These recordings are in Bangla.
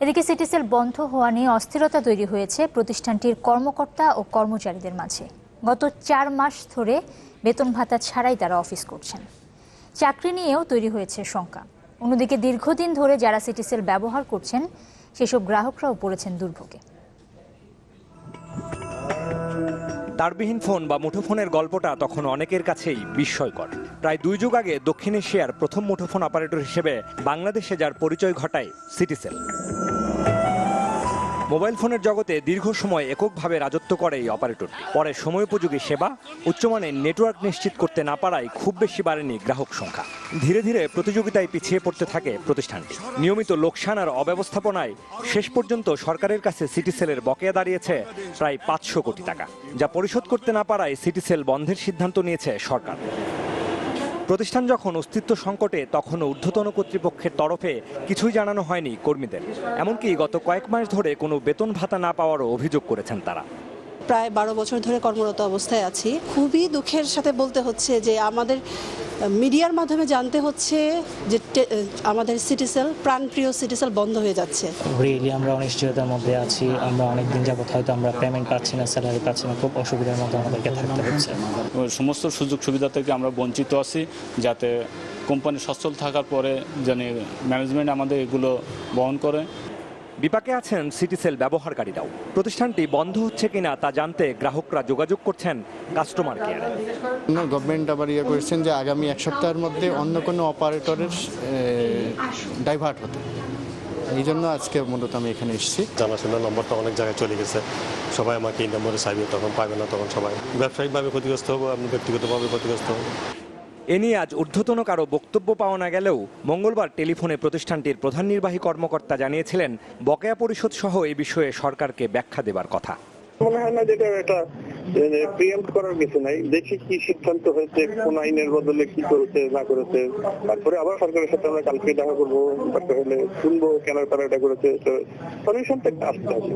এদিকে সিটিসেল বন্ধ হওয়া নিয়ে অস্থিরতা তৈরি হয়েছে প্রতিষ্ঠানটির কর্মকর্তা ও কর্মচারীদের মাঝে। গত 4 মাস ধরে বেতন ভাতা ছাড়াই তারা অফিস করছেন। চাকরি নিয়েও তৈরি হয়েছে শঙ্কা। অন্যদিকে দীর্ঘদিন ধরে যারা সিটিসেল ব্যবহার করছেন সেসব গ্রাহকরাও পড়েছেন দুর্ভোগে। তারবিহীন ফোন বা মুঠোফোনের গল্পটা তখন অনেকের কাছেই বিস্ময়কর। প্রায় 2 যুগ আগে দক্ষিণ এশিয়ার প্রথম মুঠোফোন অপারেটর হিসেবে বাংলাদেশে যার পরিচয় ঘটায় সিটিসেল। মোবাইল ফোনের জগতে দীর্ঘ সময় এককভাবে রাজত্ব করে এই অপারেটরটি। পরে সময়োপযোগী সেবা, উচ্চমানের নেটওয়ার্ক নিশ্চিত করতে না পারায় খুব বেশি বাড়েনি গ্রাহক সংখ্যা। ধীরে ধীরে প্রতিযোগিতায় পিছিয়ে পড়তে থাকে প্রতিষ্ঠানটি। নিয়মিত লোকসান আর অব্যবস্থাপনায় শেষ পর্যন্ত সরকারের কাছে সিটিসেলের বকেয়া দাঁড়িয়েছে প্রায় 500 কোটি টাকা, যা পরিশোধ করতে না পারায় সিটিসেল বন্ধের সিদ্ধান্ত নিয়েছে সরকার। প্রতিষ্ঠান যখন অস্তিত্ব সংকটে তখনও ঊর্ধ্বতন কর্তৃপক্ষের তরফে কিছুই জানানো হয়নি কর্মীদের। এমনকি গত কয়েক মাস ধরে কোনো বেতন ভাতা না পাওয়ারও অভিযোগ করেছেন তারা। প্রায় 12 বছর ধরে কর্মরত অবস্থায় আছি। খুবই দুঃখের সাথে বলতে হচ্ছে যে আমাদের মিডিয়ার মাধ্যমে জানতে হচ্ছে যে আমাদের সিটিসেল, প্রাণপ্রিয় সিটিসেল বন্ধ হয়ে যাচ্ছে। রিয়েলি আমরা অনিশ্চয়তার মধ্যে আছি। আমরা অনেকদিন যাবত হয়তো আমরা পেমেন্ট পাচ্ছি না, স্যালারি পাচ্ছি না, খুব অসুবিধার মধ্যে আমাদেরকে থাকতে হচ্ছে। সমস্ত সুযোগ সুবিধা থেকে আমরা বঞ্চিত আছি, যাতে কোম্পানি সচ্ছল থাকার পরে জানি ম্যানেজমেন্ট আমাদের এগুলো বহন করে। বিপাকে আছেন সিটিসেল ব্যবহারকারীরাও। প্রতিষ্ঠানটি বন্ধ হচ্ছে কিনা তা জানতে গ্রাহকরা যোগাযোগ করছেন কাস্টমার কেয়ারে। গভর্নমেন্ট আবার করেছেন যে আগামী 1 সপ্তাহের মধ্যে অন্য কোনো অপারেটরের ডাইভার্ট হতে। এই জন্য আজকে মূলত আমি এখানে এসেছি। জানাশোনা নম্বরটা অনেক জায়গায় চলে গেছে, সবাই আমাকে এই নম্বরে চাইবে, তখন পাবে না, তখন সবাই ব্যবসায়িকভাবে ক্ষতিগ্রস্ত হবে, আপনি ব্যক্তিগতভাবে ক্ষতিগ্রস্ত হবে। এ নিয়ে আজ ঊর্ধ্বতন কারো বক্তব্য পাওয়া না গেলেও মঙ্গলবার টেলিফোনে প্রতিষ্ঠানটির প্রধান নির্বাহী কর্মকর্তা জানিয়েছিলেন বকেয়া পরিশোধ সহ এই বিষয়ে সরকারকে ব্যাখ্যা দেবার কথা। মনে হয় না যেটা এটা প্রিএম্প্ট করার কিছু নাই, দেখি কি সিদ্ধান্ত হয়েছে, কোন আইনের বদলে কি করেছে না করেছে, তারপরে আবার সরকারের সাথে আমরা কালকে দেখা করবো, দরকার হলে শুনবো কেন তারা এটা করেছে। সলিউশনটা আসতে হবে।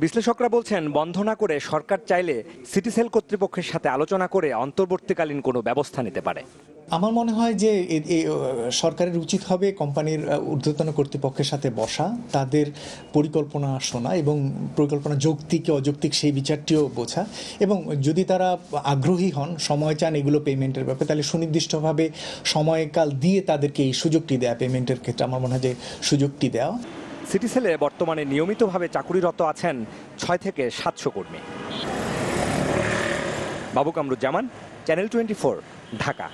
বিশ্লেষকরা বলছেন বন্ধ না করে সরকার চাইলে সিটিসেল কর্তৃপক্ষের সাথে আলোচনা করে অন্তর্বর্তীকালীন কোনো ব্যবস্থা নিতে পারে। আমার মনে হয় যে সরকারের উচিত হবে কোম্পানির ঊর্ধ্বতন কর্তৃপক্ষের সাথে বসা, তাদের পরিকল্পনা শোনা এবং পরিকল্পনা যৌক্তিক অযৌক্তিক সেই বিচারটিও বোঝা, এবং যদি তারা আগ্রহী হন, সময় চান এগুলো পেমেন্টের ব্যাপারে, তাহলে সুনির্দিষ্টভাবে সময়কাল দিয়ে তাদেরকে এই সুযোগটি দেয়া, পেমেন্টের ক্ষেত্রে আমার মনে হয় যে সুযোগটি দেওয়া। সিটিসেলে বর্তমানে নিয়মিতভাবে চাকুরিরত আছেন 6 থেকে 700 কর্মী। বাবু কামরুজ্জামান, চ্যানেল 24, ঢাকা।